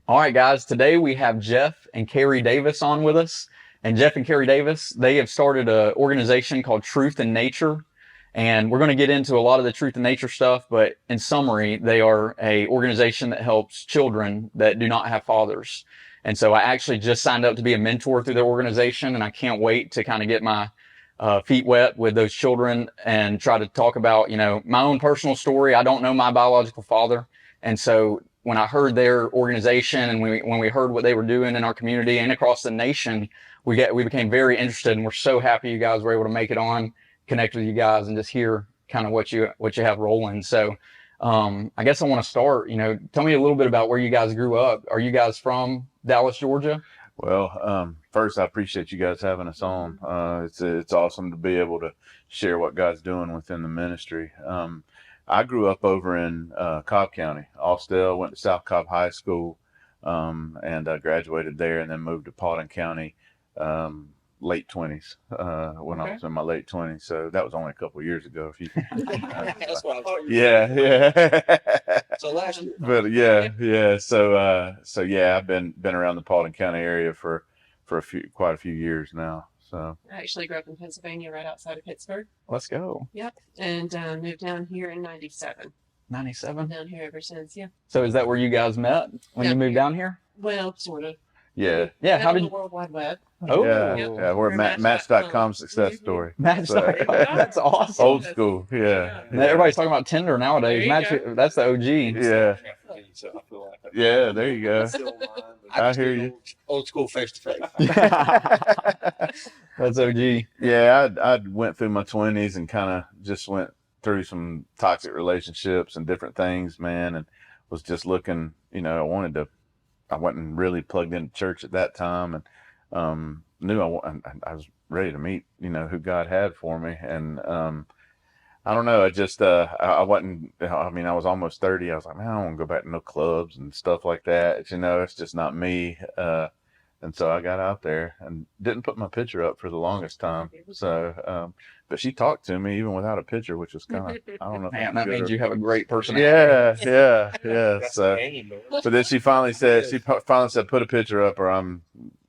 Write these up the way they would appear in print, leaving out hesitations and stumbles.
All right, guys, today we have Jeff and Carrie Davis on with us. And Jeff and Carrie Davis, they have started an organization called Truth in Nature. And we're going to get into a lot of the Truth in Nature stuff, but in summary, they are a organization that helps children that do not have fathers. And so I actually just signed up to be a mentor through their organization, and I can't wait to kind of get my feet wet with those children and try to talk about, my own personal story. I don't know my biological father. And so when I heard their organization and when we heard what they were doing in our community and across the nation, we became very interested, and we're so happy you guys were able to make it on, connect with you guys, and just hear kind of what you have rolling. So I guess I want to start, tell me a little bit about where you guys grew up. Are you guys from Dallas, Georgia? Well, first, I appreciate you guys having us on. It's awesome to be able to share what God's doing within the ministry. I grew up over in Cobb County, Austell, went to South Cobb High School, and graduated there, and then moved to Paulding County late 20s, when I was in my late 20s. So that was only a couple of years ago. If you, That's what I was yeah. So last year. But yeah. So yeah, I've been around the Paulding County area for quite a few years now. So I actually grew up in Pennsylvania, right outside of Pittsburgh. Let's go. Yep. And moved down here in 97. 97. Down here ever since, yeah. So is that where you guys met when you moved down here? Well, sort of. yeah. Yeah. How the did World Wide Web. Oh, Yeah, we're Match.com success story. Match.com. That's awesome. Old school, yeah. Everybody's talking about Tinder nowadays. There you That's the OG. Yeah, So I feel like yeah, there you go. I hear you. Old school face to face. That's OG. Yeah, I went through my 20s and kind of just went through some toxic relationships and different things, man, and was just looking, I wasn't really plugged into church at that time, and knew I was ready to meet, who God had for me. And I don't know, I wasn't, I was almost 30. I was like, man, I don't want to go back to no clubs and stuff like that. It's just not me. And so I got out there and didn't put my picture up for the longest time. So, but she talked to me even without a picture, which was kind of, I don't know. Man, that means you have a great personality. Yeah. That's So, the game, man. but then she finally said, put a picture up, or I'm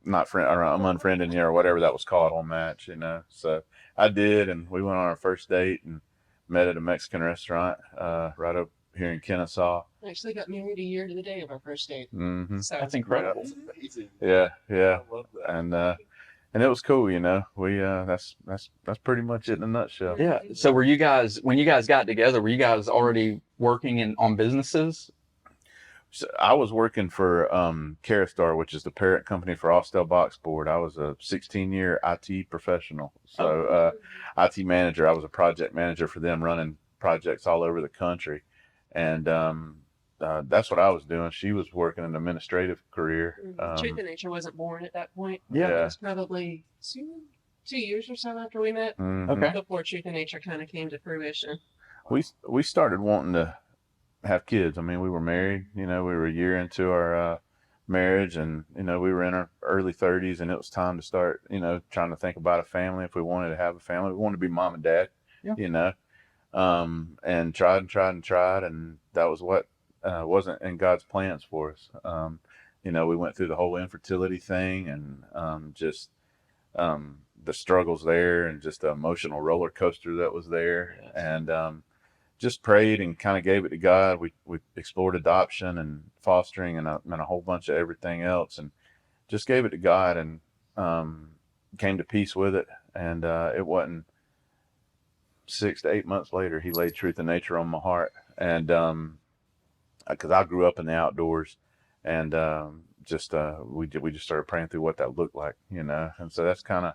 not friend, or I'm unfriending you, or whatever that was called on Match, So I did, and we went on our first date and met at a Mexican restaurant right up here in Kennesaw. Actually got married a year to the day of our first date. Mm-hmm. So That's incredible. Amazing. Yeah. I love that. And it was cool, We that's pretty much it in a nutshell. Yeah. So when you guys got together, were you guys already working on businesses? So I was working for Caristar, which is the parent company for Austell Box Board. I was a 16-year IT professional, so IT manager. I was a project manager for them, running projects all over the country, and that's what I was doing. She was working an administrative career. Truth in Nature wasn't born at that point. Yeah. It was probably two years or so after we met. Mhm. Okay. Before Truth in Nature kind of came to fruition. We started wanting to have kids. We were married. We were a year into our marriage, and we were in our early 30s, and it was time to start, trying to think about a family. If we wanted to have a family, we wanted to be mom and dad. Yeah. And tried, and that was what wasn't in God's plans for us. We went through the whole infertility thing, and just the struggles there, and just the emotional roller coaster that was there. Yes. And just prayed and kind of gave it to God. We explored adoption and fostering and a whole bunch of everything else, and just gave it to God, and came to peace with it. And it wasn't 6 to 8 months later, He laid Truth in Nature on my heart. And because I grew up in the outdoors, and we just started praying through what that looked like, And so that's kind of,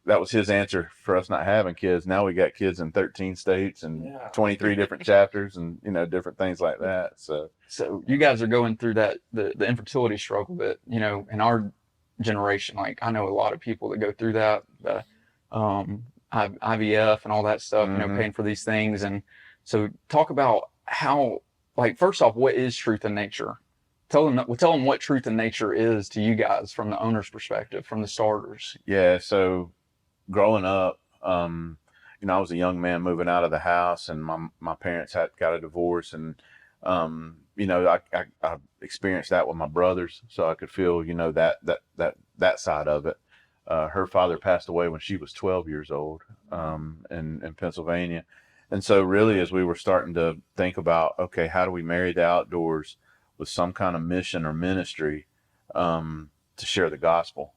that was His answer for us not having kids. Now we got kids in 13 states and 23 different chapters, and different things like that. So you guys are going through that the infertility struggle that in our generation. Like, I know a lot of people that go through that, the IVF and all that stuff. Paying for these things. And so talk about how, like, first off, what is Truth in Nature? Tell them what Truth in Nature is to you guys from the owner's perspective, from the starters. Yeah. So growing up, I was a young man moving out of the house, and my parents had got a divorce, and I experienced that with my brothers, so I could feel that side of it. Her father passed away when she was 12 years old, in Pennsylvania. And so really, as we were starting to think about, okay, how do we marry the outdoors with some kind of mission or ministry, to share the gospel,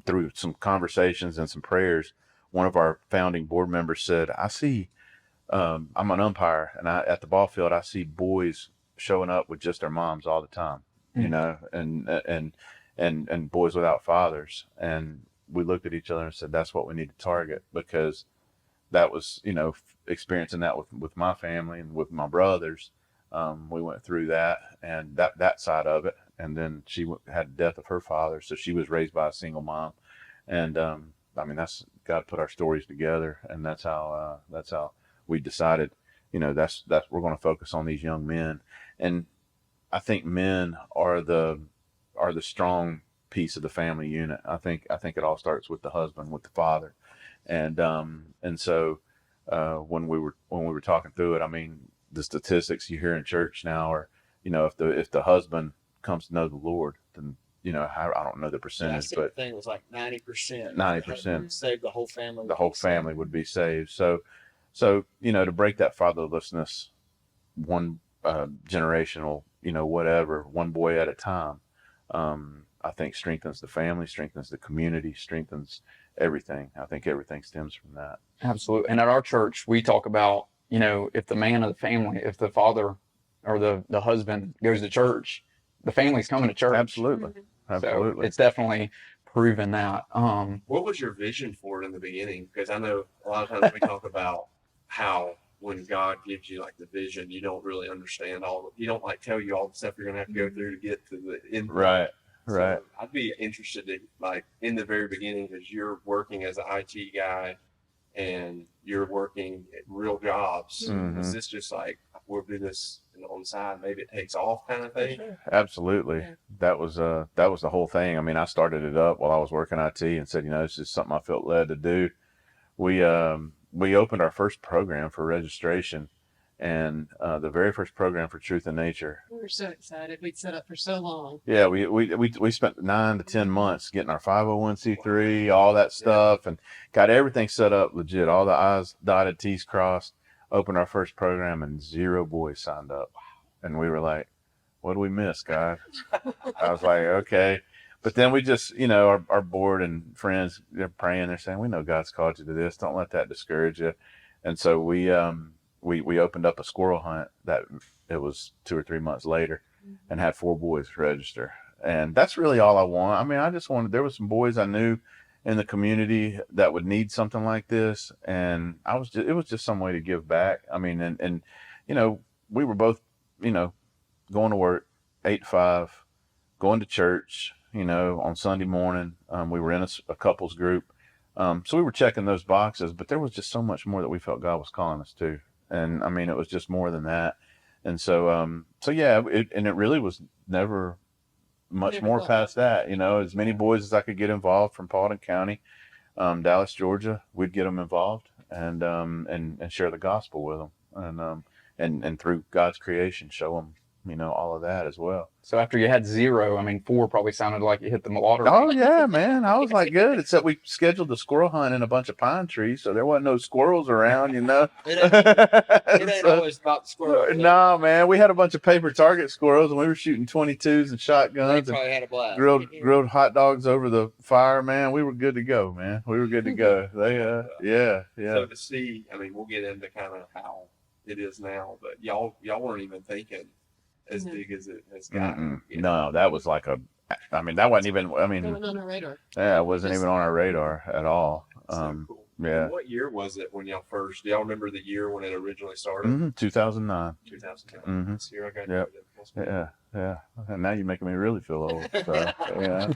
through some conversations and some prayers, one of our founding board members said, I see, I'm an umpire, and at the ball field, I see boys showing up with just their moms all the time, and boys without fathers. And we looked at each other and said, that's what we need to target, because that was, experiencing that with my family and with my brothers. We went through that, and that side of it. And then she had the death of her father, so she was raised by a single mom. And that's God put our stories together, and that's how we decided, that's we're going to focus on these young men. And I think men are the strong piece of the family unit. I think it all starts with the husband, with the father, and so when we were talking through it, the statistics you hear in church now are, if the husband comes to know the Lord, then I don't know the percentage, but the thing was like 90%. 90% saved the whole family. the whole family would be saved. So to break that fatherlessness, one generational, whatever, one boy at a time, I think strengthens the family, strengthens the community, strengthens everything. I think everything stems from that. Absolutely. And at our church, we talk about, if the man of the family, if the father or the husband goes to church, the family's coming to church. Absolutely. Absolutely. So it's definitely proven that. What was your vision for it in the beginning? Because I know a lot of times we talk about how when God gives you like the vision, you don't really understand you don't like tell you all the stuff you're going to have to go through to get to the end. Right. Right. So I'd be interested in, like, in the very beginning, because you're working as an IT guy and you're working at real jobs. Mhm. Is this just like, we'll do this on the side, maybe it takes off kind of thing? Absolutely. Yeah. That was the whole thing. I started it up while I was working IT and said, it's just something I felt led to do. We opened our first program for registration, and the very first program for Truth in Nature. We were so excited. We'd set up for so long. Yeah, we spent 9 to 10 months getting our 501c3, all that stuff, and got everything set up legit. All the I's dotted, T's crossed. Opened our first program, and 0 boys signed up. And we were like, what do we miss, God? I was like, okay. But then we just, our board and friends, they're praying. They're saying, we know God's called you to this. Don't let that discourage you. And so we opened up a squirrel hunt that it was 2 or 3 months later, and had 4 boys register. And that's really all I want. I just wanted, there was some boys I knew in the community that would need something like this. And it was just some way to give back. And we were both, going to work 8 to 5, going to church, on Sunday morning. We were in a couples group. So we were checking those boxes, but there was just so much more that we felt God was calling us to. And it was just more than that. And so yeah, it really was never much more past that, as many boys as I could get involved from Paulding County, Dallas, Georgia, we'd get them involved and share the gospel with them, and through God's creation, show them, all of that as well. So after you had 0, 4 probably sounded like you hit the lottery. Oh yeah, man. I was like, good. Except we scheduled the squirrel hunt in a bunch of pine trees, so there wasn't no squirrels around, It ain't always about the squirrel. No, man. We had a bunch of paper target squirrels, and we were shooting 22s and shotguns, They probably had a blast. grilled hot dogs over the fire, man. We were good to go, man. We were good to go. They, yeah. So to see, we'll get into kind of how it is now, but y'all weren't even thinking as big as it has gotten. No, that was like that wasn't even, It wasn't on our radar. yeah, it wasn't even on our radar at all. So cool. Yeah. And what year was it when y'all first? Do y'all remember the year when it originally started? 2009. 2009. This year I got Yep. Yeah. And now you're making me really feel old. So, yeah.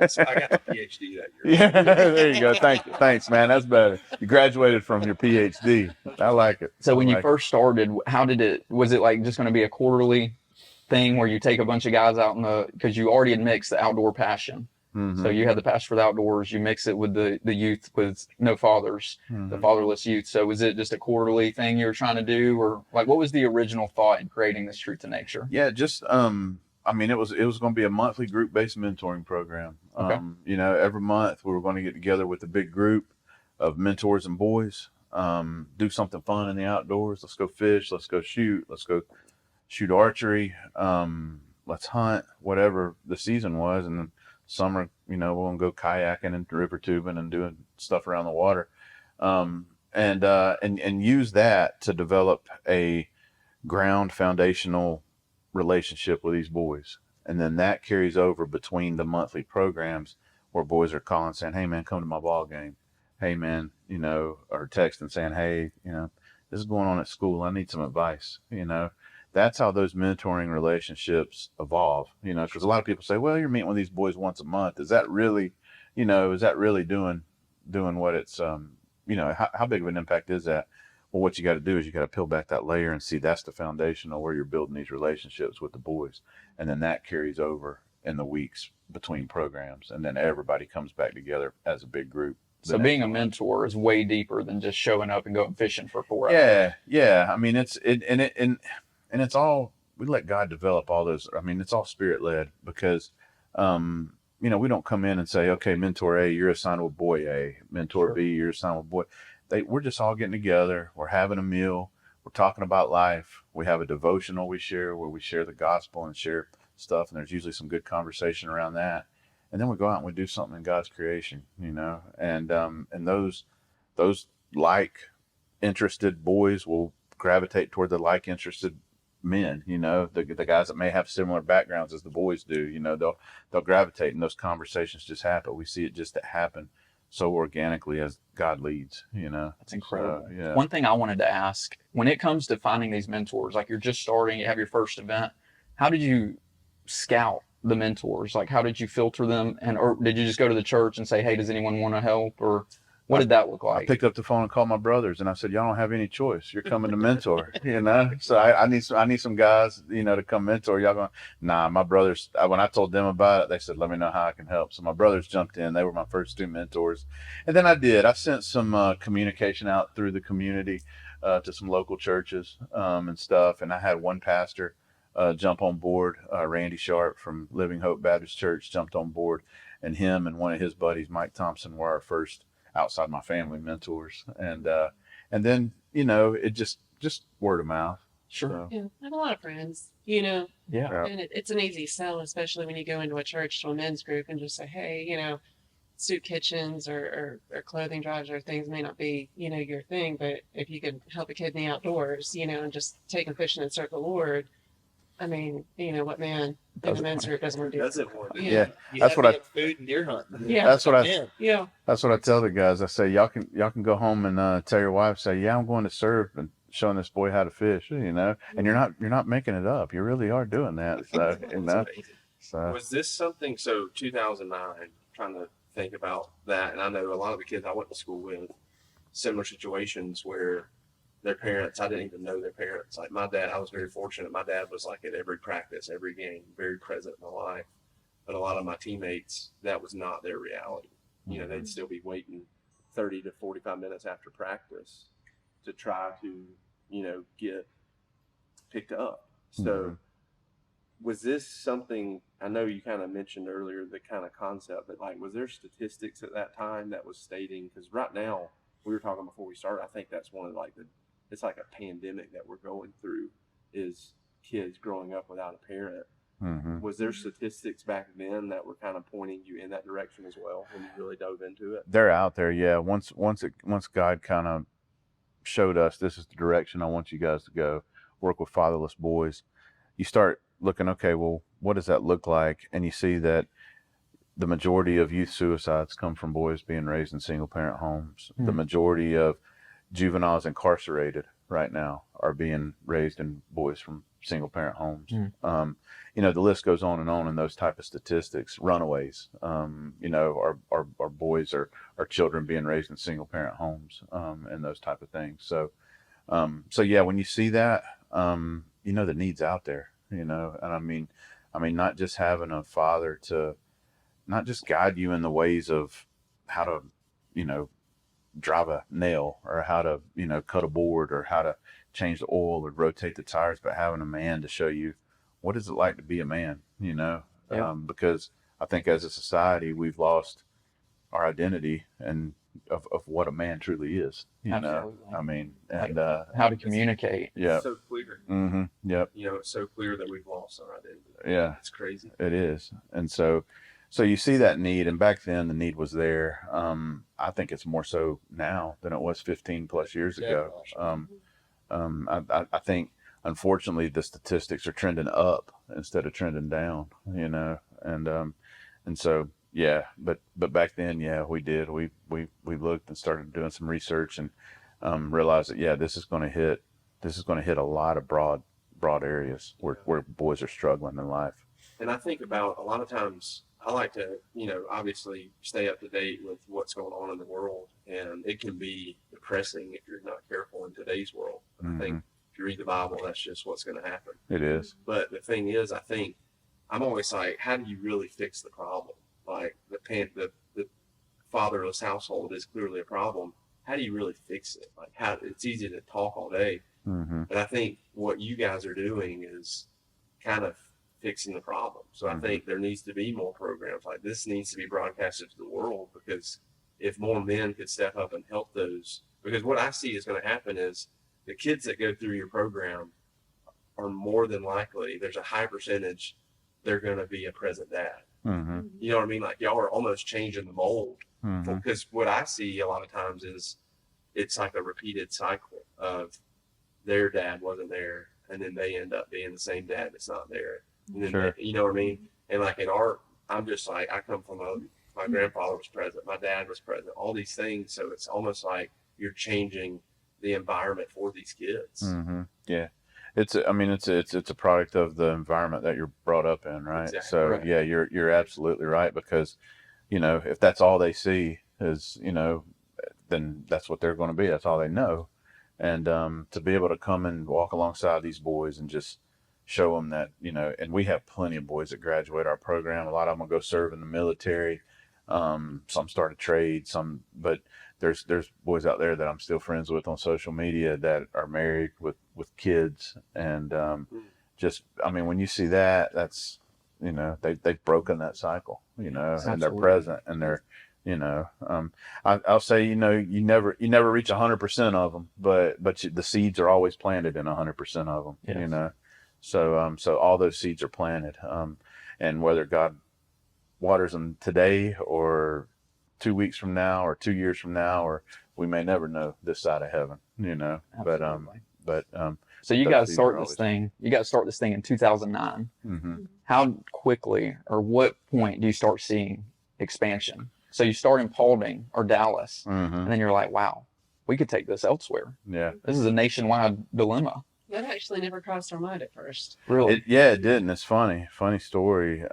So I got my PhD that year. Yeah, there you go. Thanks, man. That's better. You graduated from your PhD. I like it. So when you first started, was it like just going to be a quarterly thing where you take a bunch of guys out because you already had mixed the outdoor passion So you had the pastor for the outdoors, you mix it with the youth with no fathers, the fatherless youth. So was it just a quarterly thing you were trying to do, or like what was the original thought in creating this Truth to Nature? Yeah, just I mean, it was going to be a monthly group-based mentoring program. Okay. You know, every month we were going to get together with a big group of mentors and boys, do something fun in the outdoors. Let's go fish. Let's go shoot. Let's go shoot archery. Let's hunt, whatever the season was. And then summer, you know, we'll go kayaking and river tubing and doing stuff around the water. And use that to develop a ground foundational relationship with these boys. And then that carries over between the monthly programs where boys are calling saying, hey man, come to my ball game. Hey man, you know, or texting saying, hey, you know, this is going on at school. I need some advice. You know, that's how those mentoring relationships evolve, you know, because a lot of people say, well, you're meeting with these boys once a month. Is that really, you know, is that really doing what it's, you know, how big of an impact is that? Well, what you got to do is you got to peel back that layer and see that's the foundation of where you're building these relationships with the boys. And then that carries over in the weeks between programs. And then everybody comes back together as a big group. So being a mentor is way deeper than just showing up and going fishing for 4 hours. Yeah. I mean, it's all, we let God develop all those. I mean, it's all spirit led because, you know, we don't come in and say, okay, mentor A, you're assigned with boy A, mentor B, you're assigned with boy. We're just all getting together. We're having a meal. We're talking about life. We have a devotional we share where we share the gospel and share stuff. And there's usually some good conversation around that. And then we go out and we do something in God's creation, you know, and those like interested boys will gravitate toward the like interested men, you know, the guys that may have similar backgrounds as the boys do, you know, they'll gravitate and those conversations just happen. We see it just happen so organically as God leads, you know. That's incredible. So, yeah. One thing I wanted to ask, when it comes to finding these mentors, like you're just starting, you have your first event, how did you scout the mentors? Like, how did you filter them? Or did you just go to the church and say, hey, does anyone want to help? Or what did that look like? I picked up the phone and called my brothers and I said, y'all don't have any choice. You're coming to mentor, you know? So I need some guys, you know, to come mentor. Y'all going, nah, my brothers, when I told them about it, they said, let me know how I can help. So my brothers jumped in. They were my first 2 mentors. And then I sent some communication out through the community to some local churches and stuff. And I had one pastor jump on board. Randy Sharp from Living Hope Baptist Church jumped on board. And him and one of his buddies, Mike Thompson, were our first outside my family mentors. And then, you know, it just word of mouth. Sure. So, Yeah, I have a lot of friends, you know, Yeah. and it's an easy sell, especially when you go into a church to a men's group and just say, hey, you know, soup kitchens or clothing drives or things may not be, you know, your thing, but if you can help a kid in the outdoors, you know, and just take them fishing and serve the Lord, I mean, you know, what man in the men's group doesn't want to do? Doesn't want to. yeah, You that's have what to have food and deer hunting. Yeah. that's what I Man, Yeah. that's what I tell the guys. I say y'all can go home and tell your wife, say, yeah, I'm going to serve and showing this boy how to fish, you know. And you're not making it up. You really are doing that. So you know. So Was this something? So 2009, trying to think about that, and I know a lot of the kids I went to school with, similar situations where their parents, I didn't even know their parents. Like my dad, I was very fortunate. My dad was like at every practice, every game, very present in my life. But a lot of my teammates, that was not their reality. You know, they'd still be waiting 30 to 45 minutes after practice to try to, you know, get picked up. So was this something, I know you kind of mentioned earlier the kind of concept, but like, was there statistics at that time that was stating, because right now, we were talking before we started, I think that's one of like it's like a pandemic that we're going through is kids growing up without a parent. Was there statistics back then that were kind of pointing you in that direction as well when you really dove into it? they're out there, yeah. Once God kind of showed us this is the direction I want you guys to go, work with fatherless boys, you start looking, okay, well, what does that look like? And you see that the majority of youth suicides come from boys being raised in single parent homes. The majority of juveniles incarcerated right now are being raised in boys from single parent homes. You know, the list goes on in those type of statistics. Runaways, you know, our boys are children being raised in single parent homes, and those type of things. So yeah, when you see that, you know, the need's out there, you know. And I mean not just having a father to not just guide you in the ways of how to, you know, drive a nail, or how to, you know, cut a board, or how to change the oil or rotate the tires, but having a man to show you what is it like to be a man, you know. Yeah. Because I think as a society we've lost our identity and of what a man truly is, you know. Absolutely. I mean, Like, and how to communicate. yeah. It's so clear. Yep. You know, it's so clear that we've lost our identity. Yeah. It's crazy. It is. And so you see that need, and back then the need was there. I think it's more so now than it was 15 plus years ago. I think unfortunately the statistics are trending up instead of trending down, you know. And so yeah, but back then, yeah, we did. We looked and started doing some research, and realized that, yeah, this is going to hit a lot of broad areas where boys are struggling in life. And I think about a lot of times I like to, you know, obviously stay up to date with what's going on in the world, and it can be depressing if you're not careful in today's world. I think if you read the Bible, that's just what's going to happen. It is. But the thing is, I think I'm always like, how do you really fix the problem? Like the fatherless household is clearly a problem. How do you really fix it? Like, how it's easy to talk all day, but I think what you guys are doing is kind of fixing the problem. So I think there needs to be more programs like this. Needs to be broadcasted to the world, because if more men could step up and help those, because what I see is going to happen is the kids that go through your program are more than likely, there's a high percentage they're going to be a present dad. You know what I mean? Like, y'all are almost changing the mold, because what I see a lot of times is it's like a repeated cycle of their dad wasn't there, and then they end up being the same dad that's not there. And then Sure. you know what I mean? And like I'm just like, I come from my grandfather was present, my dad was present, all these things. So it's almost like you're changing the environment for these kids. Yeah. It's a product of the environment that you're brought up in, right? Exactly. So Right. yeah, you're absolutely right, because, you know, if that's all they see is, you know, then that's what they're going to be. That's all they know. And to be able to come and walk alongside these boys and just show them that, you know, and we have plenty of boys that graduate our program. A lot of them will go serve in the military. Some start a trade, but there's boys out there that I'm still friends with on social media that are married with kids. And just, I mean, when you see that, that's, you know, they've broken that cycle, you know, and they're Absolutely. present, and they're, you know, I'll say, you know, you never reach 100% of them, but the seeds are always planted in 100% of them, Yes. you know. So all those seeds are planted, and whether God waters them today or 2 weeks from now or 2 years from now, or we may never know this side of heaven, you know. Absolutely. But So you those guys seeds start are this always- thing. You guys start this thing in 2009. How quickly, or what point do you start seeing expansion? So you start in Paulding or Dallas, and then you're like, wow, we could take this elsewhere. Yeah. This is a nationwide dilemma. That actually never crossed our mind at first. Really? It did, and it's funny story.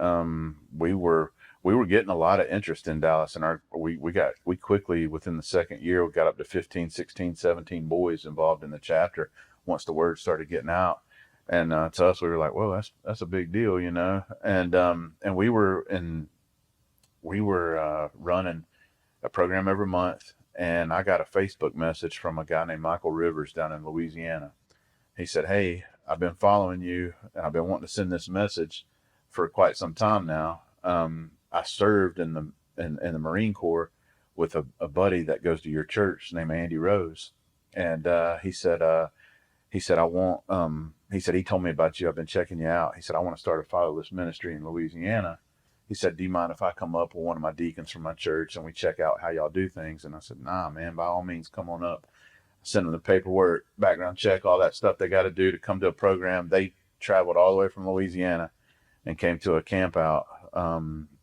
We were getting a lot of interest in Dallas, and we quickly, within the second year, we got up to 15, 16, 17 boys involved in the chapter once the word started getting out. And to us, we were like, whoa, that's a big deal, you know. And we were running a program every month, and I got a Facebook message from a guy named Michael Rivers down in Louisiana. He said, hey, I've been following you, and I've been wanting to send this message for quite some time now. I served in the Marine Corps with a buddy that goes to your church named Andy Rose. And he said, he told me about you. I've been checking you out. He said, I want to start a fatherless ministry in Louisiana. He said, do you mind if I come up with one of my deacons from my church and we check out how y'all do things? And I said, nah, man, by all means, come on up. Send them the paperwork, background check, all that stuff they got to do to come to a program. They traveled all the way from Louisiana and came to a camp out.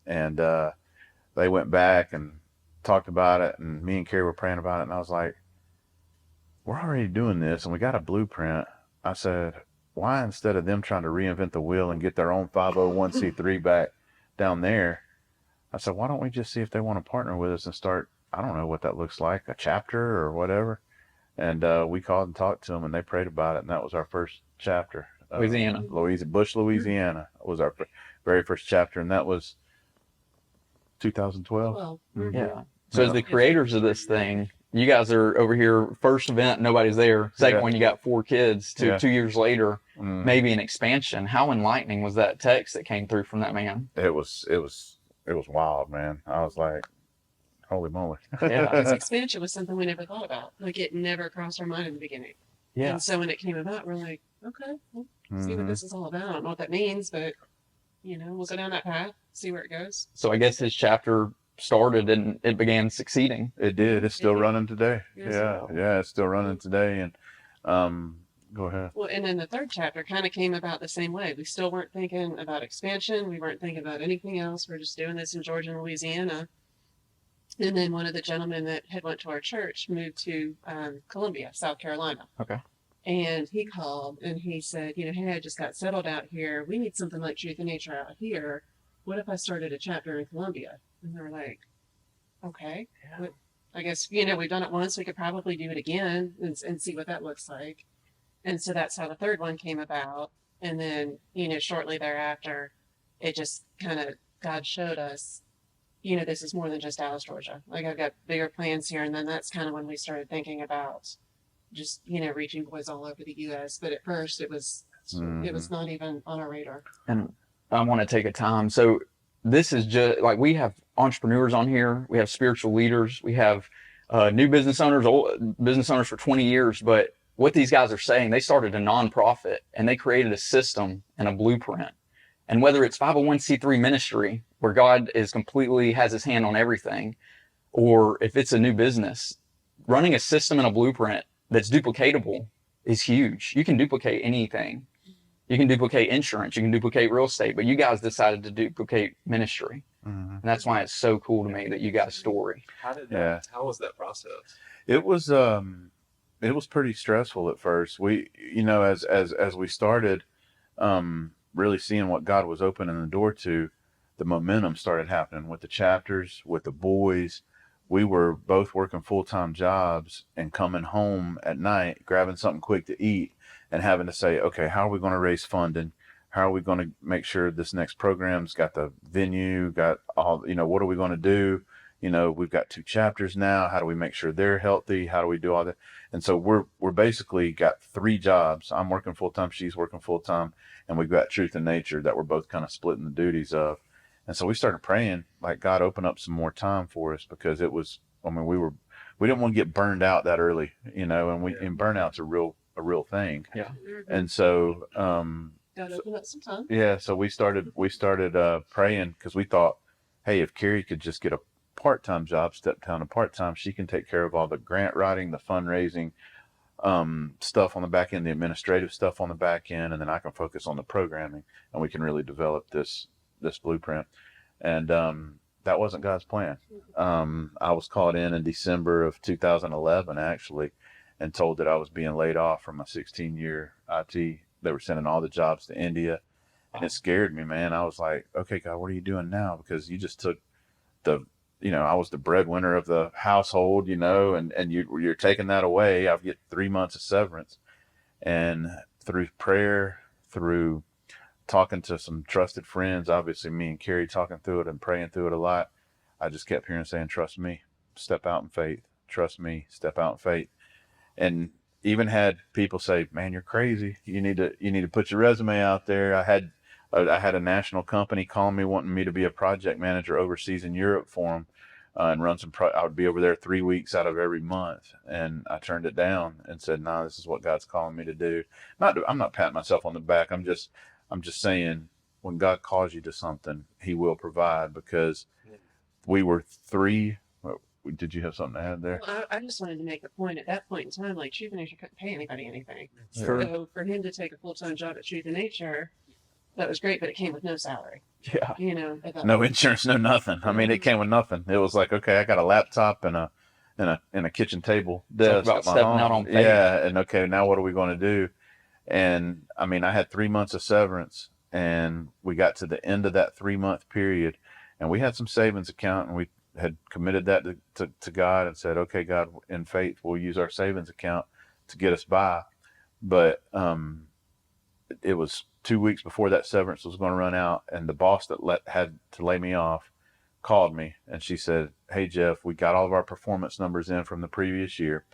And they went back and talked about it, and me and Carrie were praying about it. And I was like, we're already doing this, and we got a blueprint. I said, why, instead of them trying to reinvent the wheel and get their own 501c3 back down there, I said, why don't we just see if they want to partner with us and start, I don't know what that looks like, a chapter or whatever. And we called and talked to them, and they prayed about it, and that was our first chapter. Louisiana. Bush, Louisiana was our very first chapter, and that was 2012. Well, Mhm. Yeah. So as the creators of this thing, you guys are over here, first event, nobody's there. Second Yeah. one, you got 4 kids. Yeah. 2 years later, Mm. maybe an expansion. How enlightening was that text that came through from that man? It was wild, man. I was like, holy moly. Yeah. this expansion was something we never thought about. Like it never crossed our mind in the beginning. Yeah. And so when it came about, we're like, okay, we'll see what Mhm. this is all about. I don't know what that means, but we'll go down that path, see where it goes. So I guess his chapter started and it began succeeding. It did. It's still running today. Yes. Yeah, it's still running today. And go ahead. Well, and then the third chapter kind of came about the same way. We still weren't thinking about expansion. We weren't thinking about anything else. We're just doing this in Georgia and Louisiana. And then one of the gentlemen that had went to our church moved to Columbia, South Carolina. Okay. And he called and he said, hey, I just got settled out here. We need something like Truth and Nature out here. What if I started a chapter in Columbia? And they were like, okay. Yeah. I guess, we've done it once. We could probably do it again and see what that looks like. And so that's how the third one came about. And then, shortly thereafter, it just kind of, God showed us, this is more than just Dallas, Georgia. Like I've got bigger plans here. And then that's kind of when we started thinking about just, reaching boys all over the U.S. But at first it was not even on our radar. And I want to take a time. So this is just like, we have entrepreneurs on here. We have spiritual leaders. We have new business owners, old business owners for 20 years. But what these guys are saying, they started a nonprofit and they created a system and a blueprint. And whether it's 501c3 ministry, where God is completely has his hand on everything, or if it's a new business, running a system and a blueprint that's duplicatable is huge. You can duplicate anything. You can duplicate insurance. You can duplicate real estate, but you guys decided to duplicate ministry. Mm-hmm. And that's why it's so cool to me that you guys' story. How was that process? It was pretty stressful at first. We, as we started, really seeing what God was opening the door to, the momentum started happening with the chapters, with the boys. We were both working full-time jobs and coming home at night, grabbing something quick to eat and having to say, okay, how are we going to raise funding? How are we going to make sure this next program's got the venue, got all, what are we going to do? We've got 2 chapters now. How do we make sure they're healthy? How do we do all that? And so we're basically got 3 jobs. I'm working full-time. She's working full-time. And we've got Truth and Nature that we're both kind of splitting the duties of. And so we started praying, like, God, open up some more time for us, because it was, we didn't want to get burned out that early, and burnout's a real thing. Yeah. And so, Got to open up some time. yeah, so we started praying, because we thought, hey, if Carrie could just get a part-time job, step down to part-time, she can take care of all the grant writing, the fundraising, stuff on the back end, the administrative stuff on the back end, and then I can focus on the programming, and we can really develop this blueprint. And that wasn't God's plan. I was called in December of 2011, actually, and told that I was being laid off from my 16-year IT. They were sending all the jobs to India, and it scared me, man. I was like, okay, God, what are you doing now? Because you just took I was the breadwinner of the household, and you're taking that away. I get 3 months of severance. And through prayer, through talking to some trusted friends, obviously me and Carrie talking through it and praying through it a lot, I just kept hearing saying, trust me, step out in faith. Trust me, step out in faith. And even had people say, man, you're crazy. You need to put your resume out there. I had a national company calling me, wanting me to be a project manager overseas in Europe for them, and run I would be over there 3 weeks out of every month. And I turned it down and said, nah, this is what God's calling me to do. I'm not patting myself on the back. I'm just saying, when God calls you to something, he will provide, because we were 3. Did you have something to add there? Well, I just wanted to make a point. At that point in time, like, Truth and Nature couldn't pay anybody anything. Sure. So for him to take a full-time job at Truth and Nature, that was great, but it came with no salary. Yeah. At that No point. insurance, no nothing. I mean, it came with nothing. It was like, okay, I got a laptop and a kitchen table desk. Talk about stepping out on faith. Yeah, and okay, now what are we going to do? And I mean, I had 3 months of severance, and we got to the end of that 3-month period, and we had some savings account, and we had committed that to God and said, okay, God, in faith, we'll use our savings account to get us by. But it was 2 weeks before that severance was going to run out, and the boss that had to lay me off called me and she said, "Hey Jeff, we got all of our performance numbers in from the previous year.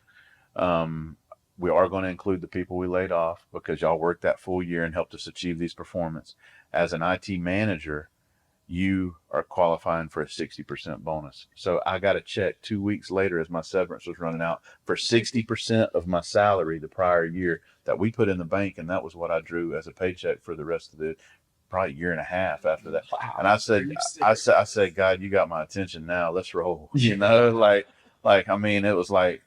We are going to include the people we laid off because y'all worked that full year and helped us achieve these performance. As an IT manager, you are qualifying for a 60% bonus." So I got a check 2 weeks later as my severance was running out for 60% of my salary the prior year that we put in the bank. And that was what I drew as a paycheck for the rest of the probably year and a half after that. Wow. And I said, "God, you got my attention now. Let's roll." You know, like, I mean, it was like,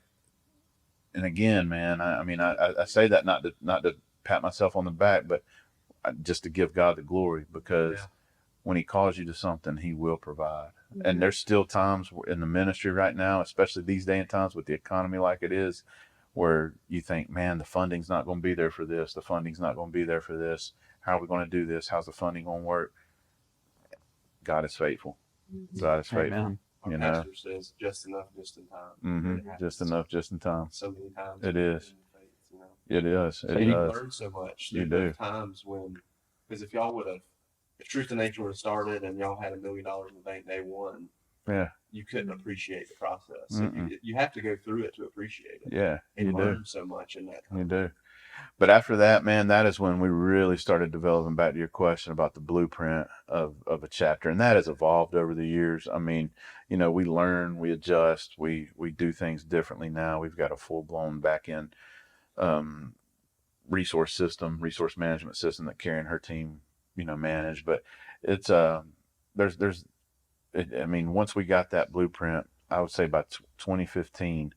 and again, man, I say that not to pat myself on the back, but just to give God the glory, because when he calls you to something, he will provide. Mm-hmm. And there's still times in the ministry right now, especially these day and times with the economy like it is, where you think, man, the funding's not going to be there for this. The funding's not going to be there for this. How are we going to do this? How's the funding going to work? God is faithful. Mm-hmm. God is faithful. Amen. Our pastor says just enough, just in time. Mm-hmm. Just enough, just in time. So many times. It is. Faith, you know? It is. So you learn so much. You do. Times when, because if y'all would have, if Truth and Nature would have started and y'all had $1 million in the bank day one, you couldn't appreciate the process. So you have to go through it to appreciate it. Yeah, and learn so much in that time. You do. But after that, man, that is when we really started developing, back to your question about the blueprint of a chapter. And that has evolved over the years. I mean, you know, we learn, we adjust, we do things differently now. We've got a full-blown back-end resource management system that Carrie and her team, you know, manage. But it's, I mean, once we got that blueprint, I would say by 2015,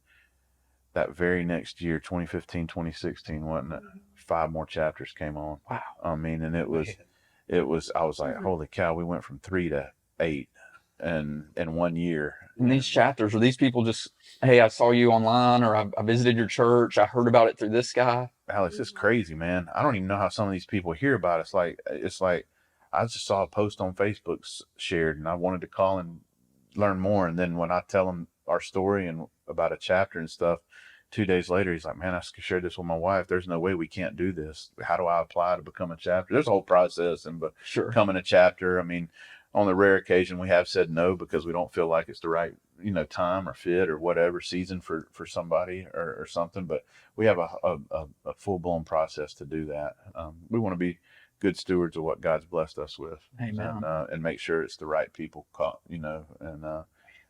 that very next year, 2015, 2016, wasn't it? 5 more chapters came on. Wow. I mean, and it was, I was like, holy cow, we went from 3 to 8 in 1 year. And these chapters, are these people just, hey, I saw you online, or I visited your church, I heard about it through this guy? Alex, it's crazy, man. I don't even know how some of these people hear about it. It's like I just saw a post on Facebook shared, and I wanted to call and learn more. And then when I tell him our story and about a chapter and stuff, 2 days later, he's like, "Man, I shared this with my wife. There's no way we can't do this. How do I apply to become a chapter?" There's a whole process and becoming a chapter. I mean, on the rare occasion we have said no because we don't feel like it's the right, you know, time or fit or whatever season for somebody or something. But we have a full-blown process to do that. We want to be good stewards of what God's blessed us with. Amen. And make sure it's the right people, you know,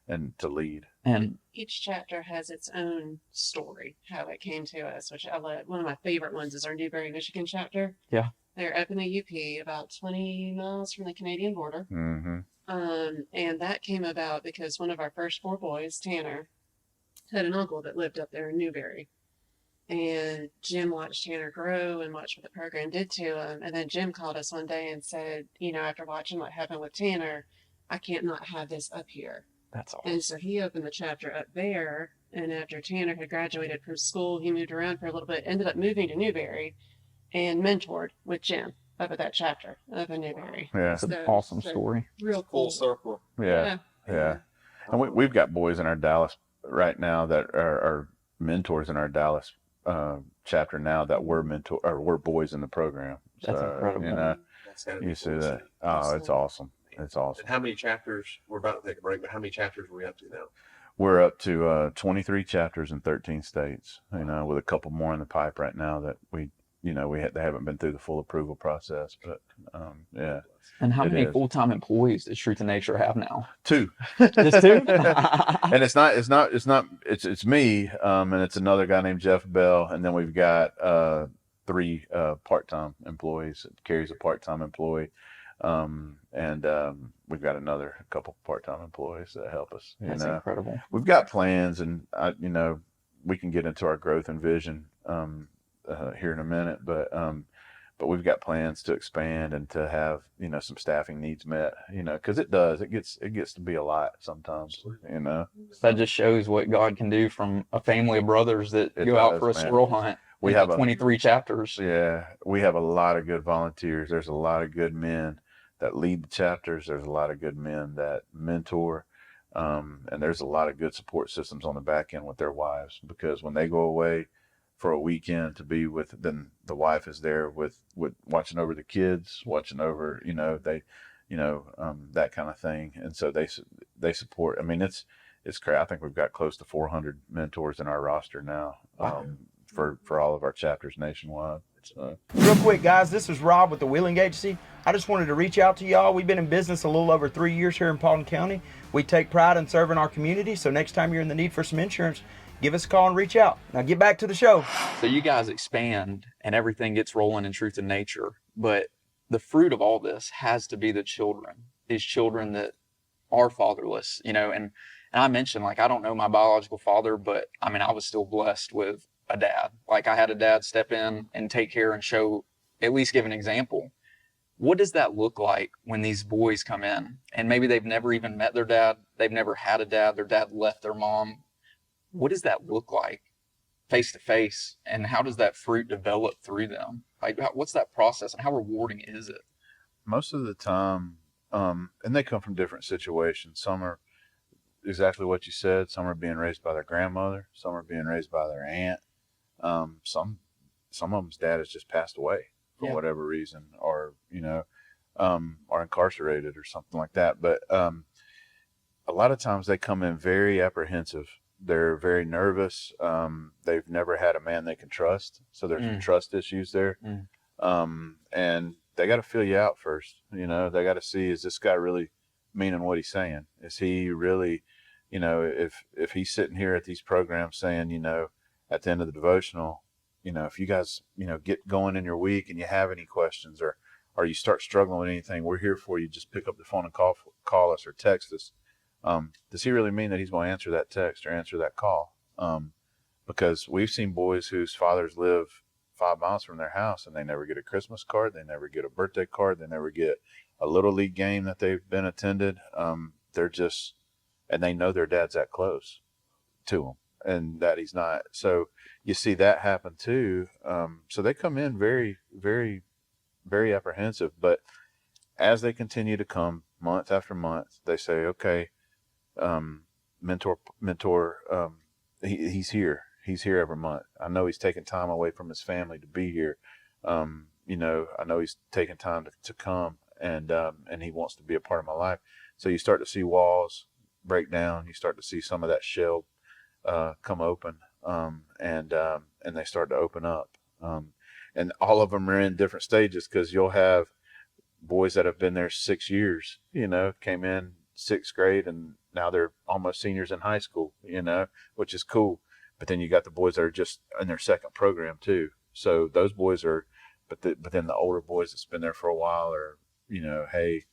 and to lead. And each chapter has its own story, how it came to us, which I love. One of my favorite ones is our Newberry, Michigan chapter. Yeah. They're up in the UP, about 20 miles from the Canadian border. Mm-hmm. And that came about because one of our first 4 boys, Tanner, had an uncle that lived up there in Newberry. And Jim watched Tanner grow and watched what the program did to him. And then Jim called us one day and said, you know, after watching what happened with Tanner, I can't not have this up here. That's awesome. And so he opened the chapter up there. And after Tanner had graduated from school, he moved around for a little bit, ended up moving to Newberry and mentored with Jim up at that chapter up in Newberry. Yeah. It's an awesome story. Real cool. Full circle. Yeah. And we've got boys in our Dallas right now that are mentors in our Dallas chapter now that were boys in the program. That's incredible. You know, you see that. Oh, it's awesome. It's awesome. And how many chapters, we're about to take a break, but how many chapters are we up to now? We're up to 23 chapters in 13 states, you know, with a couple more in the pipe right now that they haven't been through the full approval process, but yeah. And how many full-time employees does Truth and Nature have now? 2. Just 2? And it's me, and it's another guy named Jeff Bell, and then we've got 3 part-time employees. Carrie's a part-time employee. And we've got another couple part-time employees that help us. That's incredible. We've got plans, and we can get into our growth and vision here in a minute, but we've got plans to expand and to have some staffing needs met. Because it gets to be a lot sometimes. That just shows what God can do from a family of brothers that go out for a squirrel hunt. We have 23 chapters. Yeah, we have a lot of good volunteers. There's a lot of good men that lead the chapters. There's a lot of good men that mentor. And there's a lot of good support systems on the back end with their wives, because when they go away for a weekend to be with, then the wife is there with watching over the kids, watching over, that kind of thing. And so they support. I mean, it's great. I think we've got close to 400 mentors in our roster now. Wow. For all of our chapters nationwide. So. Real quick, guys, this is Rob with the Wheeling Agency. I just wanted to reach out to y'all. We've been in business a little over 3 years here in Paulding County. We take pride in serving our community, so next time you're in the need for some insurance, give us a call and reach out. Now get back to the show. So you guys expand and everything gets rolling in truth and nature, but the fruit of all this has to be the children, these children that are fatherless, and I mentioned, like, I don't know my biological father, but I mean, I was still blessed with a dad. Like, I had a dad step in and take care and show, at least give an example. What does that look like when these boys come in and maybe they've never even met their dad? They've never had a dad. Their dad left their mom. What does that look like face to face? And how does that fruit develop through them? Like, what's that process and how rewarding is it? Most of the time, and they come from different situations. Some are exactly what you said. Some are being raised by their grandmother. Some are being raised by their aunt. Some of them's dad has just passed away for whatever reason, or are incarcerated or something like that. But a lot of times they come in very apprehensive. They're very nervous. They've never had a man they can trust, so there's some trust issues there. And they got to feel you out first. They got to see, is this guy really meaning what he's saying? Is he really, if he's sitting here at these programs saying, at the end of the devotional, if you guys, get going in your week and you have any questions or you start struggling with anything, we're here for you. Just pick up the phone and call us or text us. Does he really mean that he's going to answer that text or answer that call? Because we've seen boys whose fathers live 5 miles from their house and they never get a Christmas card. They never get a birthday card. They never get a little league game that they've been attended. And they know their dad's that close to them and that he's not. So you see that happen too. So they come in very, very, very apprehensive, but as they continue to come month after month, they say, okay, mentor, he's here. He's here every month. I know he's taking time away from his family to be here. I know he's taking time to come and he wants to be a part of my life. So you start to see walls break down. You start to see some of that shell come open, and they start to open up. And all of them are in different stages, because you'll have boys that have been there 6 years, came in 6th grade and now they're almost seniors in high school, which is cool. But then you got the boys that are just in their second program too. So those boys are, but then the older boys that's been there for a while are, hey,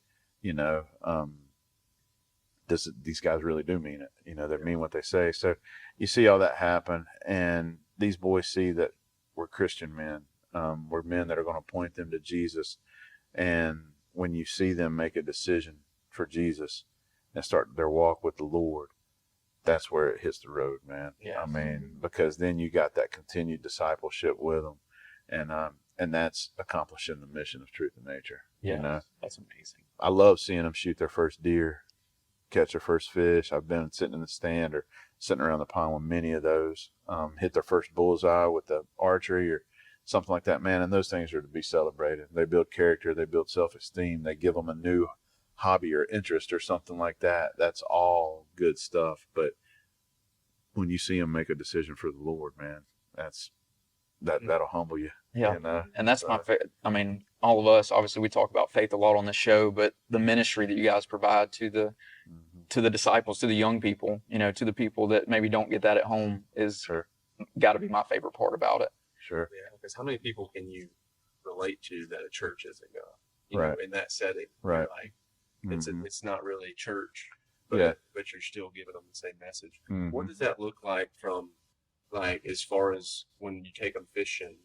these guys really do mean it. They mean what they say. So you see all that happen, and these boys see that we're Christian men. We're men that are going to point them to Jesus. And when you see them make a decision for Jesus and start their walk with the Lord, that's where it hits the road, man. Yeah. I mean, because then you got that continued discipleship with them, and that's accomplishing the mission of truth and nature. Yeah, that's amazing. I love seeing them shoot their first deer, catch their first fish. I've been sitting in the stand or sitting around the pond with many of those, hit their first bullseye with the archery or something like that, man. And those things are to be celebrated. They build character. They build self-esteem. They give them a new hobby or interest or something like that. That's all good stuff. But when you see them make a decision for the Lord, man, that'll humble you. Yeah. And that's my favorite. I mean, all of us, obviously we talk about faith a lot on this show, but the ministry that you guys provide to the disciples, to the young people, to the people that maybe don't get that at home is got to be my favorite part about it. Sure. Yeah, because how many people can you relate to that a church isn't going? Right. In that setting, right? Like, it's not really church, but you're still giving them the same message. Mm-hmm. What does that look like from, like, as far as when you take them fishing?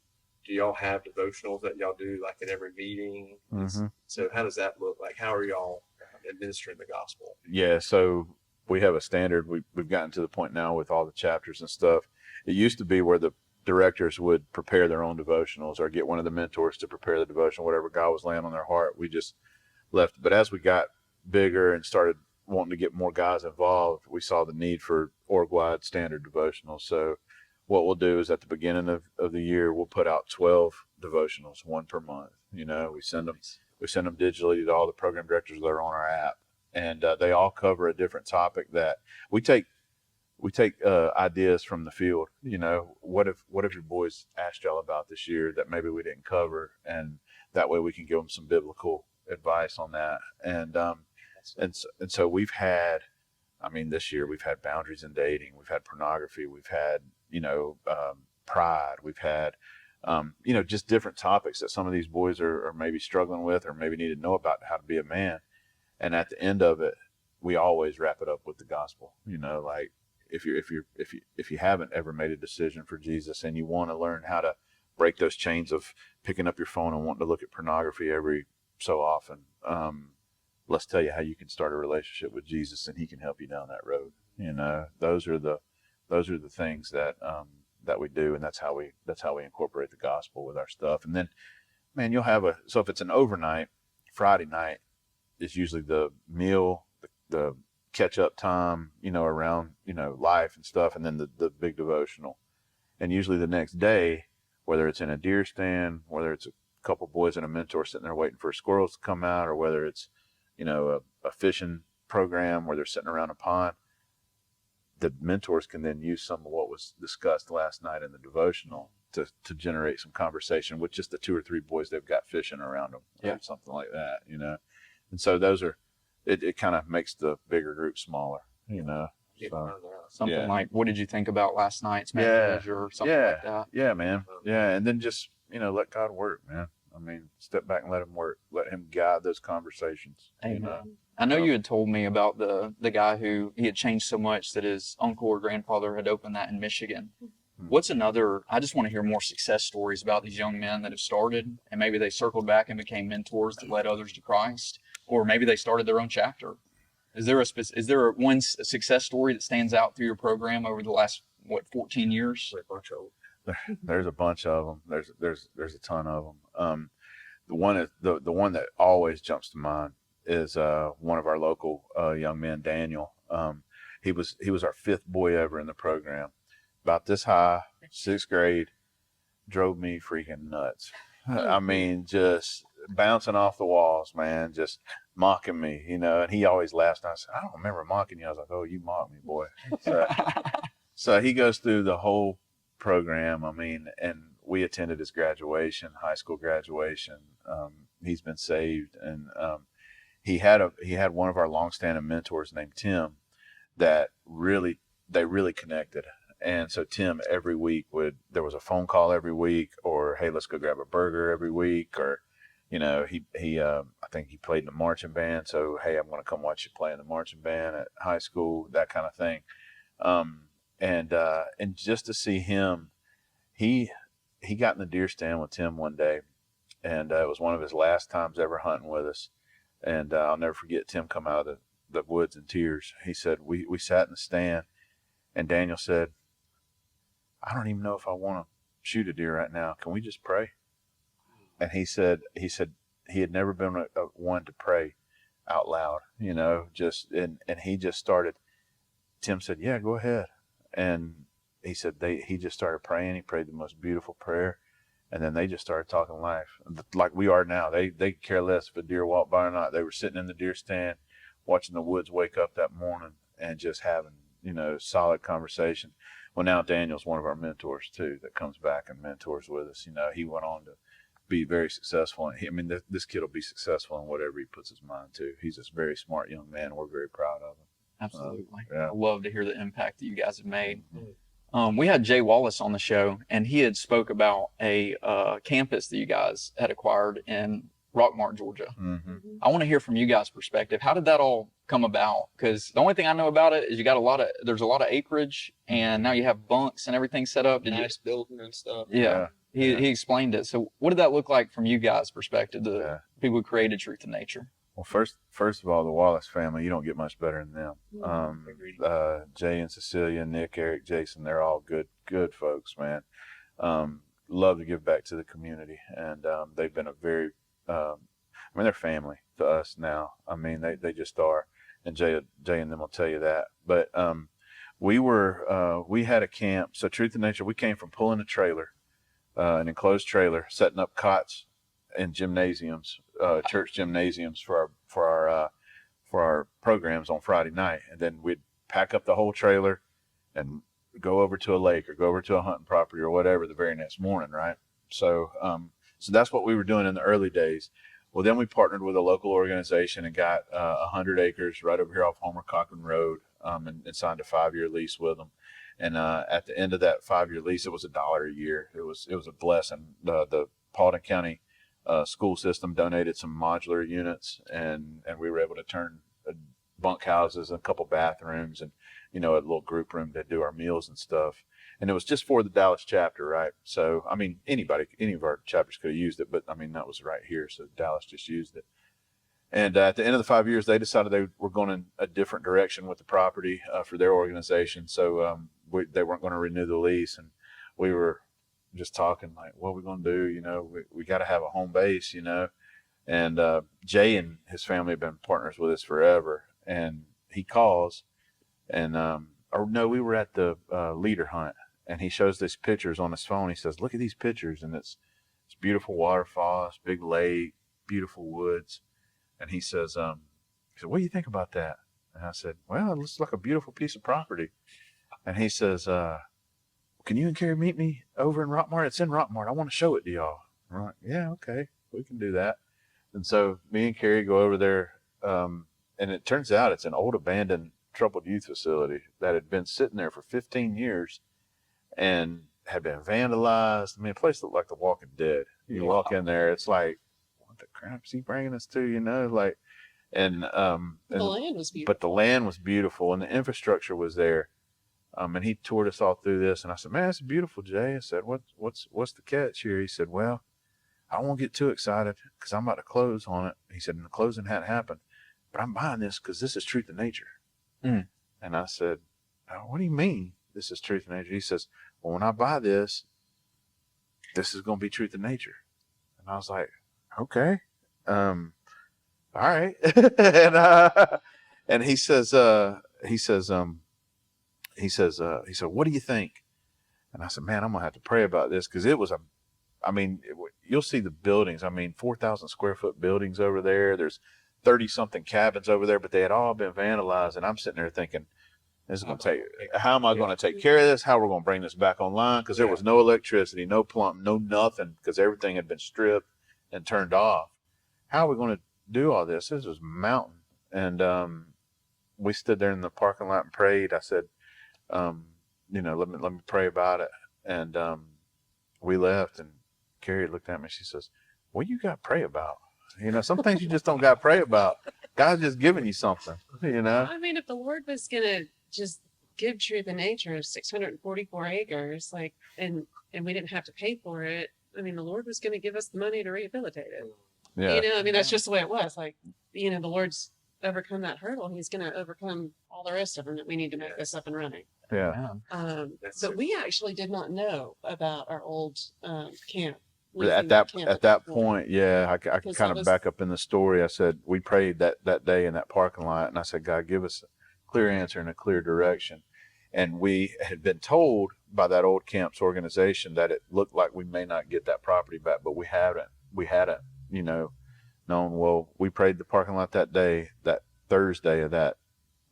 Do y'all have devotionals that y'all do like at every meeting? Mm-hmm. So how does that look like? How are y'all administering the gospel? Yeah, so we have a standard. We've gotten to the point now with all the chapters and stuff. It used to be where the directors would prepare their own devotionals or get one of the mentors to prepare the devotional, whatever God was laying on their heart. We just left. But as we got bigger and started wanting to get more guys involved, we saw the need for org-wide standard devotionals. So what we'll do is at the beginning of the year, we'll put out 12 devotionals, one per month. We We send them digitally to all the program directors that are on our app, and they all cover a different topic that we take. We take ideas from the field. You know, what if your boys asked y'all about this year that maybe we didn't cover, and that way we can give them some biblical advice on that. And so we've had, I mean, this year we've had boundaries in dating, we've had pornography, we've had pride, we've had just different topics that some of these boys are maybe struggling with or maybe need to know about how to be a man. And at the end of it, we always wrap it up with the gospel. Like if you haven't ever made a decision for Jesus and you want to learn how to break those chains of picking up your phone and wanting to look at pornography every so often, let's tell you how you can start a relationship with Jesus and he can help you down that road. Those are the things that we do, and that's how we incorporate the gospel with our stuff. And then, man, you'll have so if it's an overnight, Friday night is usually the meal, the catch up time, around, life and stuff. And then the big devotional. And usually the next day, whether it's in a deer stand, whether it's a couple boys and a mentor sitting there waiting for squirrels to come out, or whether it's, a fishing program where they're sitting around a pond, the mentors can then use some of what was discussed last night in the devotional to generate some conversation with just the 2 or 3 boys they've got fishing around them, or something like that, And so it kind of makes the bigger group smaller, So, Something like, what did you think about last night's message or something like that? Yeah, man. Yeah. And then just, let God work, man. I mean, step back and let him work. Let him guide those conversations. Amen. I know you had told me about the guy who he had changed so much that his uncle or grandfather had opened that in Michigan. What's another, I just want to hear more success stories about these young men that have started and maybe they circled back and became mentors that led others to Christ, or maybe they started their own chapter. Is there one success story that stands out through your program over the last, 14 years? There's a bunch of them. There's a ton of them. The one that always jumps to mind is one of our local young men, Daniel. He was our 5th boy ever in the program, about this high, 6th grade, drove me freaking nuts. I mean, just bouncing off the walls, man, just mocking me, and he always laughs. And I said, I don't remember mocking you. I was like, oh, you mocked me, boy. So he goes through the whole program. I mean, and we attended his graduation, high school graduation. He's been saved, and he had one of our longstanding mentors named Tim that they really connected. And so Tim every week there was a phone call every week, or hey, let's go grab a burger every week, or he I think he played in the marching band, so hey, I'm going to come watch you play in the marching band at high school, that kind of thing. And just to see him, he got in the deer stand with Tim one day, and it was one of his last times ever hunting with us. And I'll never forget Tim come out of the woods in tears. He said, we sat in the stand, and Daniel said, I don't even know if I want to shoot a deer right now. Can we just pray? And he said he had never been one to pray out loud, and he just started. Tim said, yeah, go ahead. And he said he just started praying. He prayed the most beautiful prayer. And then they just started talking life like we are now. They care less if a deer walked by or not. They were sitting in the deer stand, watching the woods wake up that morning and just having, solid conversation. Well, now Daniel's one of our mentors too, that comes back and mentors with us. He went on to be very successful. And this kid will be successful in whatever he puts his mind to. He's a very smart young man. We're very proud of him. Absolutely. Yeah. I love to hear the impact that you guys have made. We had Jay Wallace on the show, and he had spoke about a campus that you guys had acquired in Rockmart, Georgia. Mm-hmm. I want to hear from you guys' perspective. How did that all come about? Because the only thing I know about it is there's a lot of acreage, and now you have bunks and everything set up. Nice building and stuff. Yeah. He explained it. So what did that look like from you guys' perspective, the people who created Truth in Nature? Well, first of all, the Wallace family, you don't get much better than them. Jay and Cecilia, Nick, Eric, Jason, they're all good folks, man. Love to give back to the community, and they've been a very, they're family to us now. They just are, and Jay and them will tell you that. But we had a camp. So Truth in Nature, we came from pulling a trailer, an enclosed trailer, setting up cots in gymnasiums, church gymnasiums for our programs on Friday night, and then we'd pack up the whole trailer and go over to a lake or go over to a hunting property or whatever the very next morning, right? So so that's what we were doing in the early days. Well, then we partnered with a local organization and got 100 acres right over here off Homer Cochran Road, and signed a 5-year lease with them. And at the end of that 5-year lease, it was $1 a year. It was a blessing. The Paulding County school system donated some modular units, and we were able to turn bunk houses and a couple bathrooms and a little group room to do our meals and stuff. And it was just for the Dallas chapter, right? So I mean, any of our chapters could have used it, but I mean that was right here, so Dallas just used it. And at the end of the 5 years, they decided they were going in a different direction with the property for their organization. So they weren't going to renew the lease, and we were just talking like, what are we going to do? We got to have a home base, And Jay and his family have been partners with us forever. And he calls, and we were at the leader hunt, and he shows these pictures on his phone. He says, "Look at these pictures," and it's beautiful waterfalls, big lake, beautiful woods. And he said, "What do you think about that?" And I said, "Well, it looks like a beautiful piece of property." And he says, "Can you and Carrie meet me over in Rockmart? It's in Rockmart. I want to show it to y'all." I'm like, "Yeah, okay, we can do that." And so me and Carrie go over there, and it turns out it's an old abandoned troubled youth facility that had been sitting there for 15 years and had been vandalized. I mean, a place looked like The Walking Dead. You walk in there, it's like, what the crap is he bringing us to? Like, and the land was beautiful. But the land was beautiful, and the infrastructure was there. And he toured us all through this, and I said, "Man, it's beautiful, Jay." I said, "What's the catch here?" He said, "Well, I won't get too excited because I'm about to close on it." He said, "And the closing hadn't happened, but I'm buying this because this is truth in nature." Mm. And I said, "What do you mean this is truth in nature?" He says, "Well, when I buy this, this is going to be truth in nature." And I was like, "Okay, all right." And he said, "What do you think?" And I said, "Man, I'm gonna have to pray about this because it was you'll see the buildings. 4,000 square foot buildings over there. There's 30 something cabins over there, but they had all been vandalized. And I'm sitting there thinking, this is going to take, how am I going to take care of this? How we're going to bring this back online? Because there was no electricity, no plumbing, no nothing, because everything had been stripped and turned off. How are we going to do all this? This was a mountain. And we stood there in the parking lot and prayed. I said, let me pray about it. And we left, and Carrie looked at me. She says, "What you got to pray about? Some things you just don't got to pray about. God's just giving you something, If the Lord was going to just give truth in nature 644 acres, and we didn't have to pay for it, the Lord was going to give us the money to rehabilitate it. Yeah. That's just the way it was. The Lord's overcome that hurdle. He's going to overcome all the rest of them that we need to make this up and running. Yeah. But we actually did not know about our old camp. At that point, yeah, I can kind of back up in the story. I said, we prayed that day in that parking lot, and I said, "God, give us a clear answer and a clear direction." And we had been told by that old camp's organization that it looked like we may not get that property back, but we hadn't, known. Well, we prayed the parking lot that day, that Thursday of that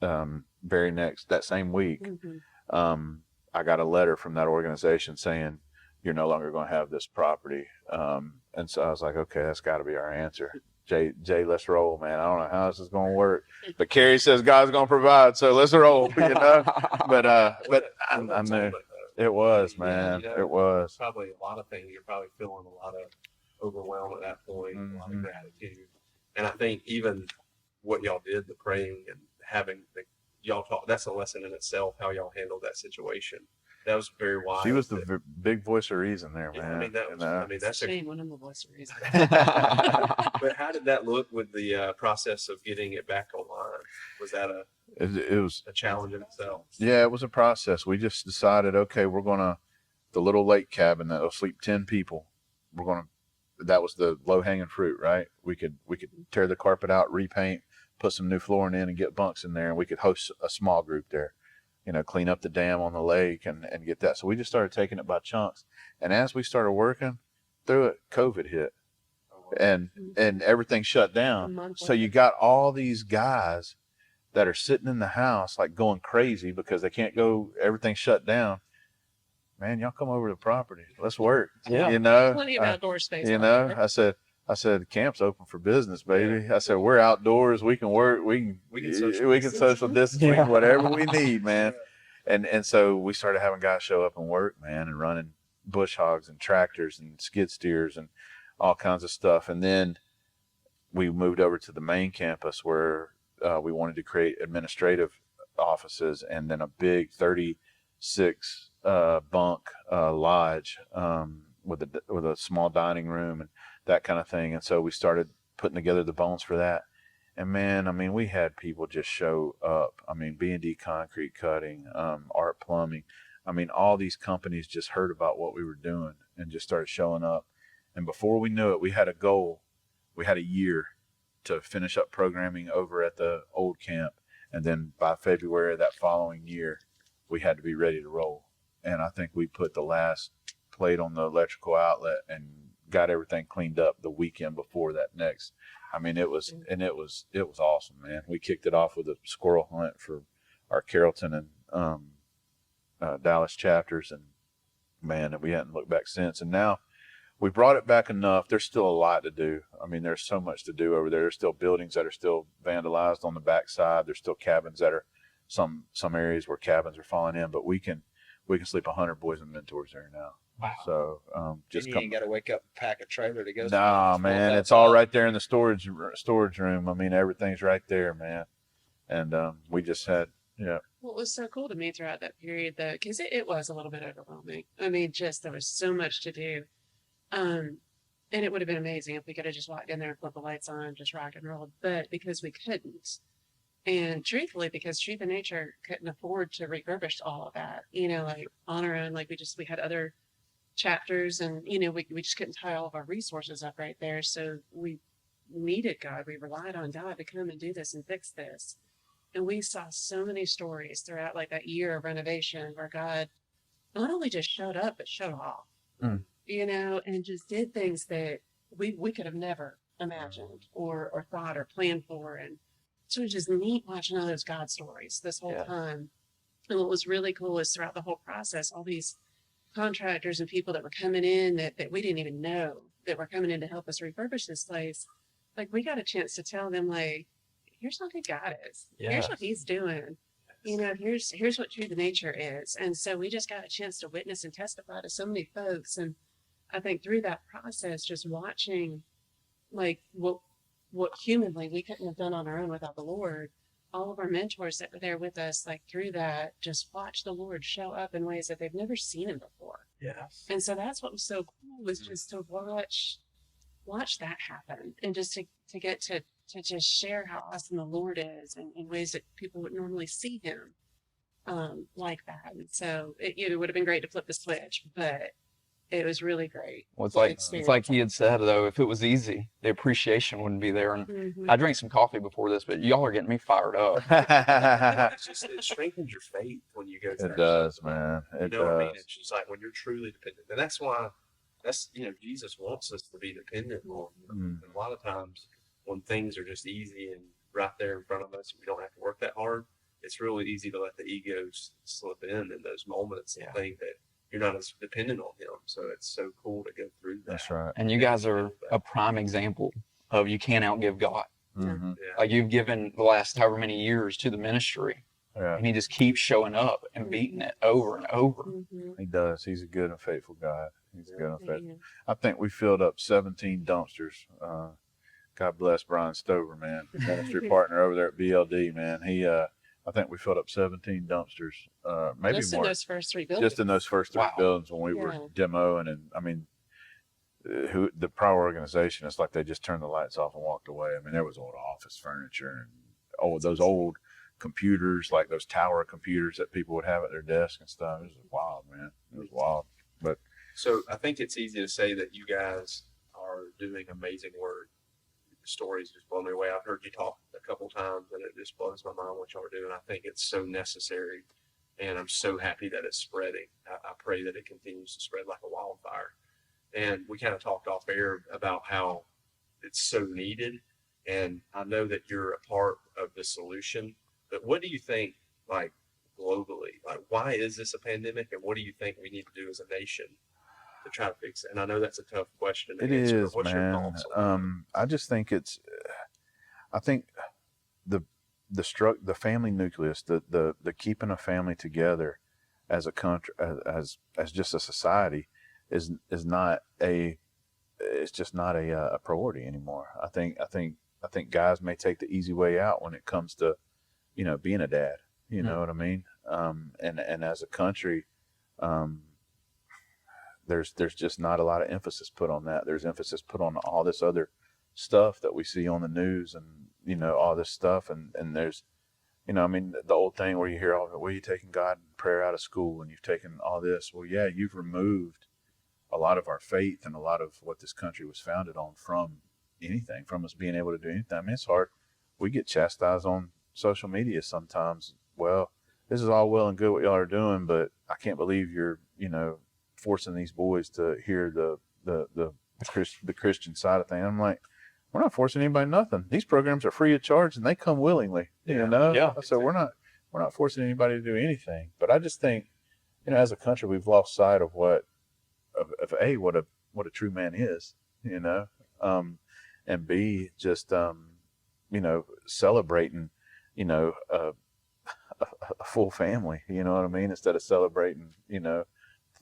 that same week. Mm-hmm. I got a letter from that organization saying, "You're no longer going to have this property." And so I was like, "Okay, that's got to be our answer. Jay, let's roll, man. I don't know how this is going to work, but Carrie says God's going to provide, so let's roll, But I knew it was, man. It was probably a lot of things. You're probably feeling a lot of overwhelm at that point, a lot of gratitude. And I think even what y'all did, the praying and having y'all talk, that's a lesson in itself, how y'all handled that situation. That was very wise. She was the big voice of reason there, man. That's a shame when I'm the voice of reason. But how did that look with the process of getting it back online? Was that it was a challenge in itself? Yeah, it was a process. We just decided, okay, the little lake cabin that'll sleep 10 people. That was the low hanging fruit, right? We could tear the carpet out, repaint, put some new flooring in, and get bunks in there, and we could host a small group there. Clean up the dam on the lake and get that. So we just started taking it by chunks. And as we started working through it, COVID hit. and everything shut A down. month So you later. got all these guys that are sitting in the house like going crazy because they can't go. Everything's shut down. Man, y'all come over to the property. Let's work. Yeah. You know, Plenty of outdoor space. you out know. there. I said, the camp's open for business, baby. I said, we're outdoors. We can work. We can Social distance. Yeah. Whatever we need, man. And so we started having guys show up and work, man, and running bush hogs and tractors and skid steers and all kinds of stuff. And then we moved over to the main campus where we wanted to create administrative offices and then a big 36 bunk lodge with a small dining room and that kind of thing. And so we started putting together the bones for that. And man, I mean, we had people just show up. I mean, B&D concrete cutting, Art Plumbing. I mean, all these companies just heard about what we were doing and just started showing up. And before we knew it, we had a goal. We had a year to finish up programming over at the old camp. And then by February of that following year, we had to be ready to roll. And I think we put the last plate on the electrical outlet and got everything cleaned up the weekend before that next. I mean, it was awesome, man. We kicked it off with a squirrel hunt for our Carrollton and Dallas chapters, and man, we hadn't looked back since. And now we brought it back enough. There's still a lot to do. I mean, there's so much to do over there. There's still buildings that are still vandalized on the backside. There's still cabins that are some areas where cabins are falling in, but we can sleep 100 boys and mentors there now. Wow. So just You come. ain't got to wake up and pack a trailer to go. Nah, man, it's all right there in the storage room. I mean, everything's right there, man. And we just had, What was so cool to me throughout that period, though, because it was a little bit overwhelming. I mean, just there was so much to do. And it would have been amazing if we could have just walked in there and flipped the lights on, just rock and rolled. But because we couldn't, and truthfully, because Truth and Nature couldn't afford to refurbish all of that, like on our own, like we had other chapters and, we just couldn't tie all of our resources up right there. So we needed God. We relied on God to come and do this and fix this. And we saw so many stories throughout like that year of renovation where God not only just showed up, but showed off, and just did things that we could have never imagined or thought or planned for. And so it was just neat watching all those God stories this whole time. And what was really cool is throughout the whole process, all these contractors and people that were coming in that we didn't even know that were coming in to help us refurbish this place. Like we got a chance to tell them, like, here's how good God is. Here's what he's doing. Here's what True to Nature is. And so we just got a chance to witness and testify to so many folks. And I think through that process, just watching like what humanly we couldn't have done on our own without the Lord, all of our mentors that were there with us, like through that, just watch the Lord show up in ways that they've never seen him before. Yes. And so that's what was so cool, was just to watch that happen and just to get to just share how awesome the Lord is in ways that people would normally see him like that. And so it would have been great to flip the switch, but it was really great. Well, it's like he had said, though, if it was easy, the appreciation wouldn't be there. And I drank some coffee before this, but y'all are getting me fired up. It strengthens your faith when you go through it does, man. It what I mean? does. It's just like when you're truly dependent. And that's why Jesus wants us to be dependent on him. And a lot of times when things are just easy and right there in front of us, we don't have to work that hard. It's really easy to let the egos slip in those moments and think that you're not as dependent on him. So it's so cool to go through that. That's right. And you guys are a prime example of you can't outgive God. Mm-hmm. Yeah. Like you've given the last however many years to the ministry. Yeah. And he just keeps showing up and beating it over and over. He does. He's a good and faithful God. He's a good and faithful. I think we filled up 17 dumpsters. God bless Brian Stover, man, ministry partner over there at BLD, man. He, I think we filled up 17 dumpsters, maybe just more. in those first three buildings. Just in those first three buildings when we were demoing, and I mean, the prior organization, it's like they just turned the lights off and walked away. I mean, there was old office furniture and those old computers, like those tower computers that people would have at their desk and stuff. It was wild, man. It was wild. But so I think it's easy to say that you guys are doing amazing work. The stories just blow me away. I've heard you talk a couple times, and it just blows my mind what y'all are doing. I think it's so necessary, and I'm so happy that it's spreading. I pray that it continues to spread like a wildfire. And we kind of talked off air about how it's so needed. And I know that you're a part of the solution. But what do you think, like globally, like why is this a pandemic, and what do you think we need to do as a nation to try to fix it? And I know that's a tough question to It answer, but is, what's your man. thoughts on that? I just think I think the the family nucleus, the keeping a family together as a country, as just a society, is not a it's just not a priority anymore. I think guys may take the easy way out when it comes to, being a dad. You know what I mean? And as a country, um, there's just not a lot of emphasis put on that. There's emphasis put on all this other stuff that we see on the news, and all this stuff, and there's, I mean, the old thing where you hear all, well, you've taken God and prayer out of school, and you've taken all this. Well, yeah, you've removed a lot of our faith and a lot of what this country was founded on from anything, from us being able to do anything. I mean, it's hard. We get chastised on social media sometimes. Well, this is all well and good what y'all are doing, but I can't believe you're, forcing these boys to hear the Christian side of things. I'm like, we're not forcing anybody nothing. These programs are free of charge, and they come willingly. Yeah. So we're not forcing anybody to do anything. But I just think, as a country, we've lost sight of what a true man is. And B, just celebrating, a full family. You know what I mean? Instead of celebrating,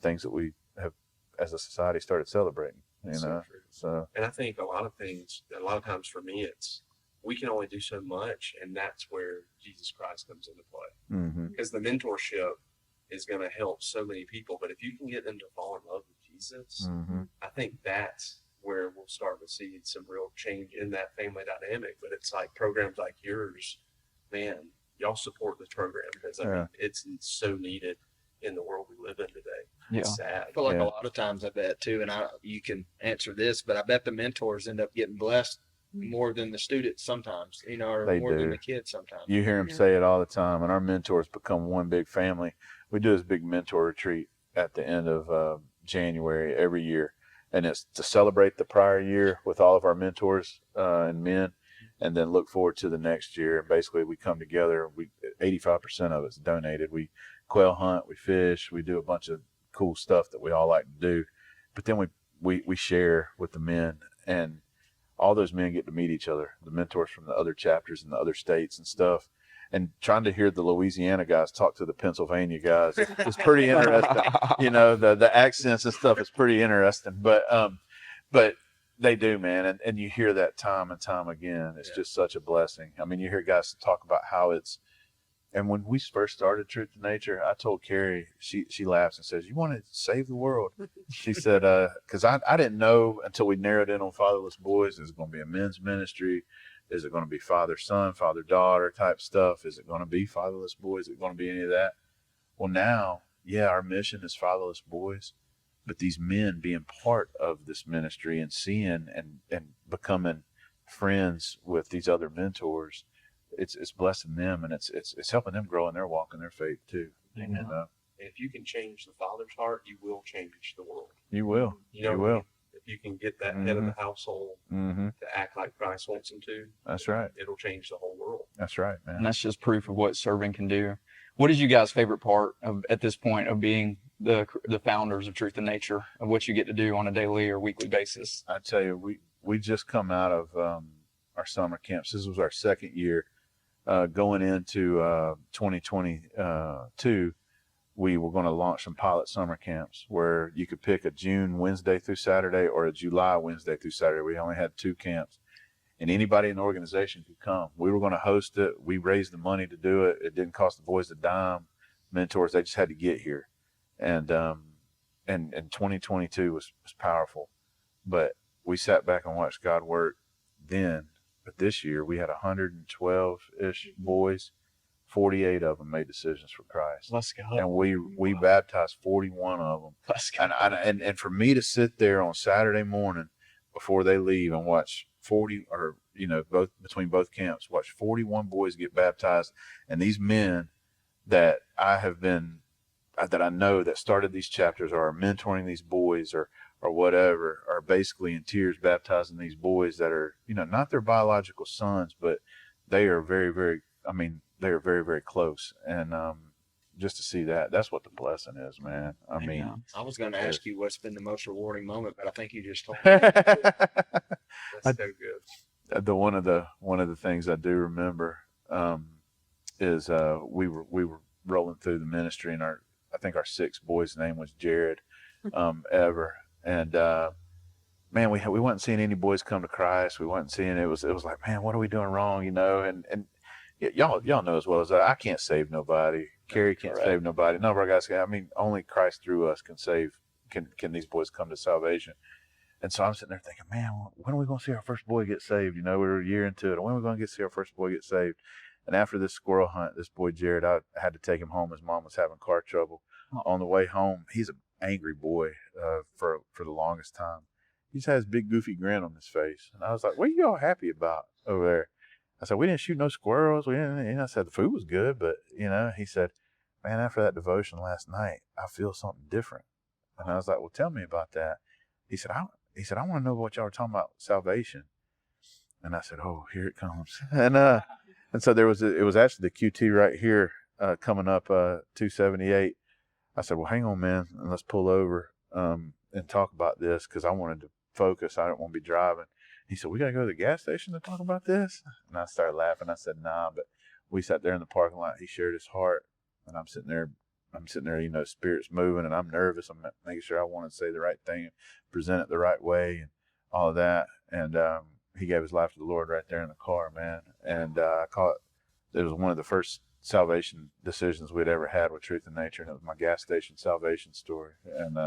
things that we have as a society started celebrating. So true. So And I think a lot of times for me, it's we can only do so much, and that's where Jesus Christ comes into play. Because the mentorship is going to help so many people, but if you can get them to fall in love with Jesus, I think that's where we'll start to see some real change in that family dynamic. But it's like programs like yours, man, y'all support this program because I mean, it's so needed in the world we live in today. Yeah. It's sad. I feel like a lot of times, I bet too, and you can answer this, but I bet the mentors end up getting blessed more than the students sometimes, or They more than do. the kids sometimes. You hear them say it all the time, and our mentors become one big family. We do this big mentor retreat at the end of January every year, and it's to celebrate the prior year with all of our mentors and men, and then look forward to the next year. And basically, we come together. 85% of it's donated. We quail hunt, we fish, we do a bunch of cool stuff that we all like to do, but then we share with the men, and all those men get to meet each other, the mentors from the other chapters in the other states and stuff. And trying to hear the Louisiana guys talk to the Pennsylvania guys is pretty interesting. The accents and stuff is pretty interesting. But they do, man. And you hear that time and time again. It's just such a blessing. I mean, you hear guys talk about how it's, and when we first started Truth to Nature, I told Carrie, she laughs and says, "You want to save the world?" She said, because I didn't know until we narrowed in on fatherless boys. Is it going to be a men's ministry? Is it going to be father-son, father-daughter type stuff? Is it going to be fatherless boys? Is it going to be any of that? Well, now, our mission is fatherless boys, but these men being part of this ministry and seeing and becoming friends with these other mentors, it's blessing them, and it's helping them grow in their walk and their faith too. Amen. And if you can change the father's heart, you will change the world. You will. You will. If you can get that head of the household to act like Christ wants him to, that's right. It'll change the whole world. That's right, man. And that's just proof of what serving can do. What is you guys' favorite part at this point of being the founders of Truth and Nature, of what you get to do on a daily or weekly basis? I tell you, we just come out of our summer camps. This was our second year. Going into 2022, we were going to launch some pilot summer camps where you could pick a June Wednesday through Saturday or a July Wednesday through Saturday. We only had 2 camps, and anybody in the organization could come. We were going to host it. We raised the money to do it. It didn't cost the boys a dime. Mentors, they just had to get here. And 2022 was powerful. But we sat back and watched God work then. But this year we had 112-ish boys. 48 of them made decisions for Christ. Let's go. And we baptized 41 of them. Let's go. And for me to sit there on Saturday morning before they leave and watch 40, or both between both camps, watch 41 boys get baptized, and these men that I know that started these chapters or are mentoring these boys or or whatever are basically in tears baptizing these boys that are, not their biological sons, but they are very, very, they are very, very close. And just to see that's what the blessing is, man. I mean, Amen. I was going to ask you what's been the most rewarding moment, but I think you just told me. That's so good. one of the things I do remember is we were rolling through the ministry, and I think our sixth boy's name was Jared Ever, and man, we wasn't seeing any boys come to Christ. We wasn't seeing it was like, man, what are we doing wrong, and y'all know as well as I can't save nobody. Carrie can't save nobody. None of our guys can. I mean, only Christ through us can these boys come to salvation. And so I'm sitting there thinking, man, when are we going to see our first boy get saved? We're a year into it. When are we going to see our first boy get saved? And after this squirrel hunt, this boy Jared, I had to take him home. His mom was having car trouble. On the way home, he's an angry boy for the longest time. He just has a big goofy grin on his face. And I was like, what are you all happy about over there? I said, we didn't shoot no squirrels. We didn't, I said, the food was good, but, he said, man, after that devotion last night, I feel something different. And I was like, well, tell me about that. He said, I want to know what y'all were talking about salvation. And I said, oh, here it comes. And so it was actually the QT right here coming up 278. I said, well, hang on, man, and let's pull over and talk about this, because I wanted to focus. I didn't want to be driving. He said, we got to go to the gas station to talk about this? And I started laughing. I said, nah, but we sat there in the parking lot. He shared his heart, and I'm sitting there, spirits moving, and I'm nervous. I'm making sure I want to say the right thing, present it the right way, and all of that. And he gave his life to the Lord right there in the car, man. And it was one of the first salvation decisions we'd ever had with Truth and Nature, and it was my gas station salvation story. And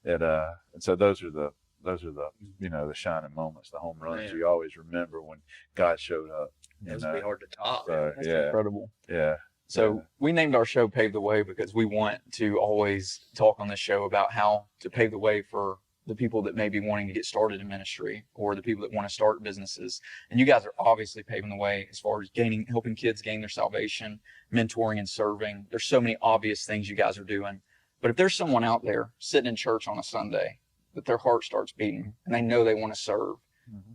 and so those are the the shining moments, the home runs you always remember when God showed up. Those would be hard to top. So, That's yeah, incredible. yeah. So we named our show Pave the Way because we want to always talk on this show about how to pave the way for the people that may be wanting to get started in ministry, or the people that want to start businesses. And you guys are obviously paving the way as far as helping kids gain their salvation, mentoring and serving. There's so many obvious things you guys are doing. But if there's someone out there sitting in church on a Sunday that their heart starts beating and they know they want to serve,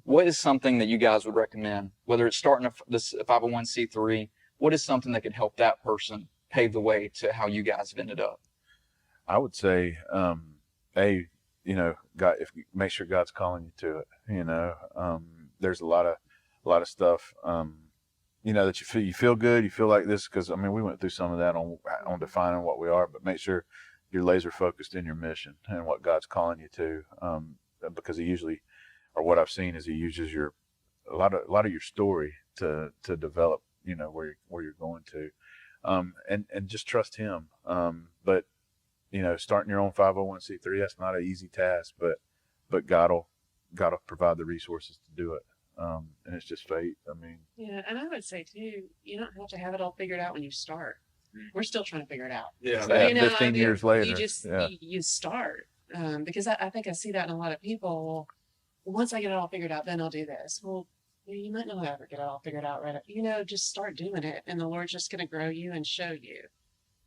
what is something that you guys would recommend, whether it's starting this 501c3, what is something that could help that person pave the way to how you guys have ended up? I would say, God, make sure God's calling you to it. There's a lot of stuff, that you feel good. You feel like this, because we went through some of that on defining what we are, but make sure you're laser focused in your mission and what God's calling you to. Because he usually, or what I've seen is he uses a lot of your story to develop, where you're going to, and just trust him. But starting your own 501c3, that's not an easy task, but God'll provide the resources to do it. And it's just fate. Yeah, and I would say too, you don't have to have it all figured out when you start. We're still trying to figure it out. Yeah. So, 15 years later. You just you start, because I think I see that in a lot of people. Well, once I get it all figured out, then I'll do this. Well, you might not ever get it all figured out right. Just start doing it, and the Lord's just going to grow you and show you.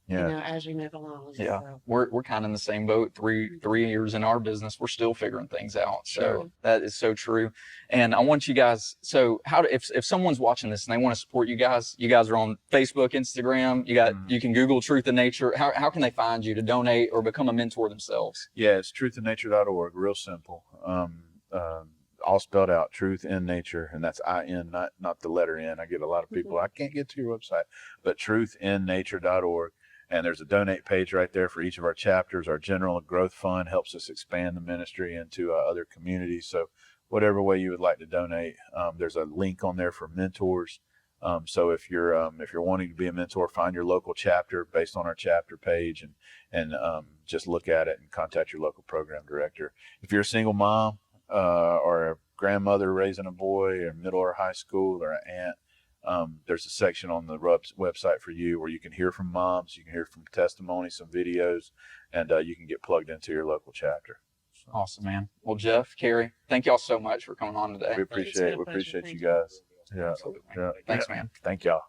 Yeah. As we move along. Yeah, So. we're kind of in the same boat. Three years in our business, we're still figuring things out. So Sure. that is so true. And I want you guys. So if someone's watching this and they want to support you guys are on Facebook, Instagram. You can Google Truth in Nature. How can they find you to donate or become a mentor themselves? Yeah, it's truthinnature.org. Real simple. All spelled out, Truth in Nature, and that's IN, not the letter N. I get a lot of people, I can't get to your website, but truthinnature.org. And there's a donate page right there for each of our chapters. Our general growth fund helps us expand the ministry into other communities. So whatever way you would like to donate, there's a link on there for mentors. So if you're wanting to be a mentor, find your local chapter based on our chapter page, and just look at it and contact your local program director. If you're a single mom or a grandmother raising a boy, or middle or high school, or an aunt, there's a section on the website for you where you can hear from moms, you can hear from testimonies, some videos, and you can get plugged into your local chapter. So. Awesome, man. Well, Jeff, Carrie, thank y'all so much for coming on today. We appreciate it. We appreciate you guys. Yeah. Absolutely. Yeah. Thanks, man. Thank y'all.